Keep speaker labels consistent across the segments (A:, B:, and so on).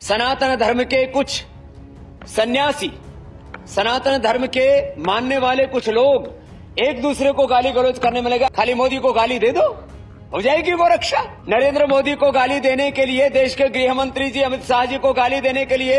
A: सनातन धर्म के कुछ सन्यासी, सनातन धर्म के मानने वाले कुछ लोग एक दूसरे को गाली गलौज करने में लगे। खाली मोदी को गाली दे दो, हो जाएगी वो रक्षा। नरेंद्र मोदी को गाली देने के लिए, देश के गृह मंत्री जी अमित शाह जी को गाली देने के लिए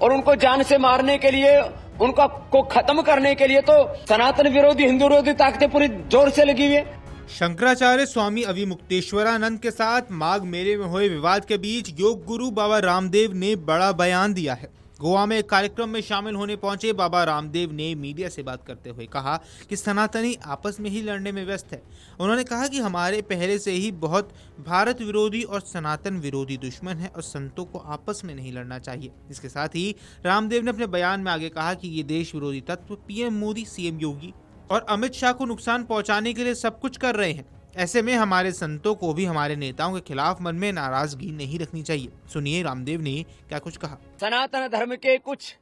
A: और उनको जान से मारने के लिए, उनका को खत्म करने के लिए तो सनातन विरोधी, हिंदू विरोधी ताकतें पूरी जोर से लगी हुई है।
B: शंकराचार्य स्वामी अविमुक्तेश्वरानंद के साथ माघ मेले में हुए विवाद के बीच योग गुरु बाबा रामदेव ने बड़ा बयान दिया है। गोवा में एक कार्यक्रम में शामिल होने पहुंचे बाबा रामदेव ने मीडिया से बात करते हुए कहा कि सनातनी आपस में ही लड़ने में व्यस्त है। उन्होंने कहा कि हमारे पहले से ही बहुत भारत विरोधी और सनातन विरोधी दुश्मन है और संतों को आपस में नहीं लड़ना चाहिए। इसके साथ ही रामदेव ने अपने बयान में आगे कहा कि ये देश विरोधी तत्व पीएम मोदी, सीएम योगी और अमित शाह को नुकसान पहुंचाने के लिए सब कुछ कर रहे हैं। ऐसे में हमारे संतों को भी हमारे नेताओं के खिलाफ मन में नाराजगी नहीं रखनी चाहिए। सुनिए रामदेव ने क्या कुछ कहा।
A: सनातन धर्म के कुछ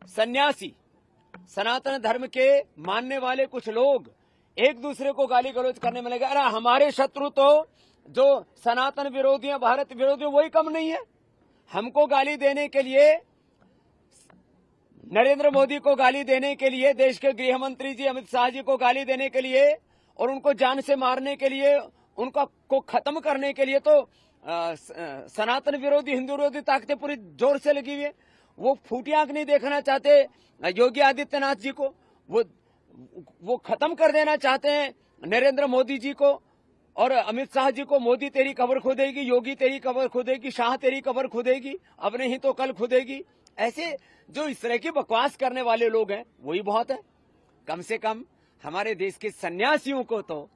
A: सन्यासी, सनातन धर्म के मानने वाले कुछ लोग एक दूसरे को गाली गलौज करने में लगे। अरे हमारे शत्रु तो जो सनातन विरोधी हैं, भारत विरोधी हैं, वही कम नहीं है। हमको गाली देने के लिए, नरेंद्र मोदी को गाली देने के लिए, देश के गृह मंत्री जी अमित शाह जी को गाली देने के लिए और उनको जान से मारने के लिए, उनका को खत्म करने के लिए तो सनातन विरोधी, हिंदू विरोधी ताकतें पूरी जोर से लगी हुई है। वो फूटी आंख नहीं देखना चाहते योगी आदित्यनाथ जी को, वो खत्म कर देना चाहते हैं नरेंद्र मोदी जी को और अमित शाह जी को। मोदी तेरी कब्र खुदेगी, योगी तेरी कब्र खुदेगी, शाह तेरी कब्र खुदेगी, अब नहीं तो कल खुदेगी। ऐसे जो इस तरह की बकवास करने वाले लोग हैं वही बहुत है। कम से कम हमारे देश के सन्यासियों को तो,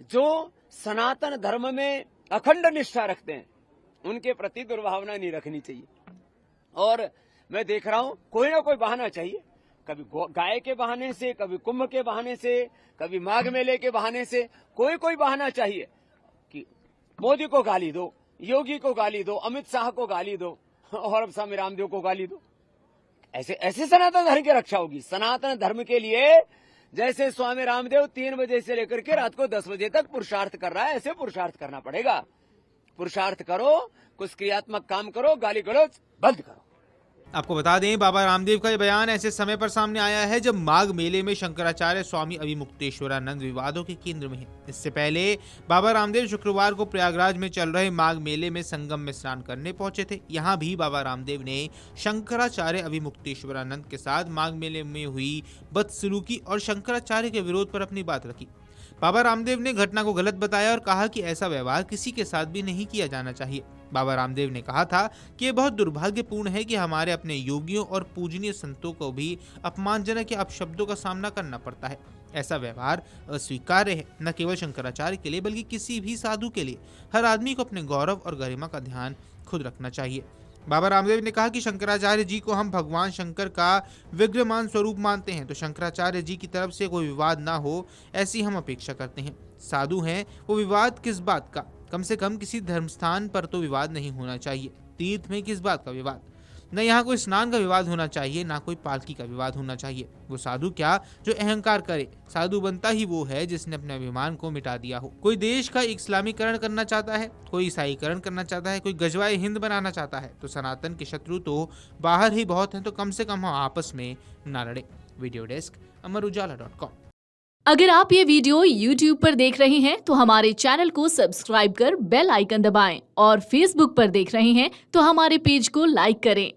A: जो सनातन धर्म में अखंड निष्ठा रखते हैं, उनके प्रति दुर्भावना नहीं रखनी चाहिए। और मैं देख रहा हूं कोई ना कोई बहाना चाहिए, कभी गाय के बहाने से, कभी कुंभ के बहाने से, कभी माघ मेले के बहाने से, कोई बहाना चाहिए कि मोदी को गाली दो, योगी को गाली दो, अमित शाह को गाली दो और अब स्वामी रामदेव को गाली दो। ऐसे सनातन धर्म की रक्षा होगी। सनातन धर्म के लिए जैसे स्वामी रामदेव 3 बजे से लेकर के रात को 10 बजे तक पुरुषार्थ कर रहा है, ऐसे पुरुषार्थ करना पड़ेगा। पुरुषार्थ करो, कुछ क्रियात्मक काम करो, गाली गलौज बंद करो।
B: आपको बता दें बाबा रामदेव का ये बयान ऐसे समय पर सामने आया है जब माघ मेले में शंकराचार्य स्वामी अविमुक्तेश्वरानंद विवादों के केंद्र में है। इससे पहले बाबा रामदेव शुक्रवार को प्रयागराज में चल रहे माघ मेले में संगम में स्नान करने पहुंचे थे। यहां भी बाबा रामदेव ने शंकराचार्य अविमुक्तेश्वरानंद के साथ माघ मेले में हुई बदसलूकी और शंकराचार्य के विरोध पर अपनी बात रखी। बाबा रामदेव ने घटना को गलत बताया और कहा कि ऐसा व्यवहार किसी के साथ भी नहीं किया जाना चाहिए। बाबा रामदेव ने कहा था कि यह बहुत दुर्भाग्यपूर्ण है कि हमारे अपने योगियों और पूजनीय संतों को भी अपमानजनक या अपशब्दों का सामना करना पड़ता है। ऐसा व्यवहार अस्वीकार्य है, न केवल शंकराचार्य के लिए बल्कि किसी भी साधु के लिए। हर आदमी को अपने गौरव और गरिमा का ध्यान खुद रखना चाहिए। बाबा रामदेव ने कहा कि शंकराचार्य जी को हम भगवान शंकर का विग्रहमान स्वरूप मानते हैं, तो शंकराचार्य जी की तरफ से कोई विवाद ना हो ऐसी हम अपेक्षा करते हैं। साधु हैं वो विवाद किस बात का, कम से कम किसी धर्म स्थान पर तो विवाद नहीं होना चाहिए। तीर्थ में किस बात का विवाद, न यहाँ कोई स्नान का विवाद होना चाहिए, ना कोई पालकी का विवाद होना चाहिए। वो साधु क्या जो अहंकार करे, साधु बनता ही वो है जिसने अपने अभिमान को मिटा दिया हो। कोई देश का इस्लामीकरण करना चाहता है, कोई ईसाईकरण करना चाहता है, कोई गजवाए हिंद बनाना चाहता है, तो सनातन के शत्रु तो बाहर ही बहुत हैं, तो कम से कम हम आपस में ना लड़े। Video desk Amar Ujala.
C: अगर आप ये वीडियो YouTube पर देख रहे हैं तो हमारे चैनल को सब्सक्राइब कर बेल आइकन दबाएं और Facebook पर देख रहे हैं तो हमारे पेज को लाइक करें।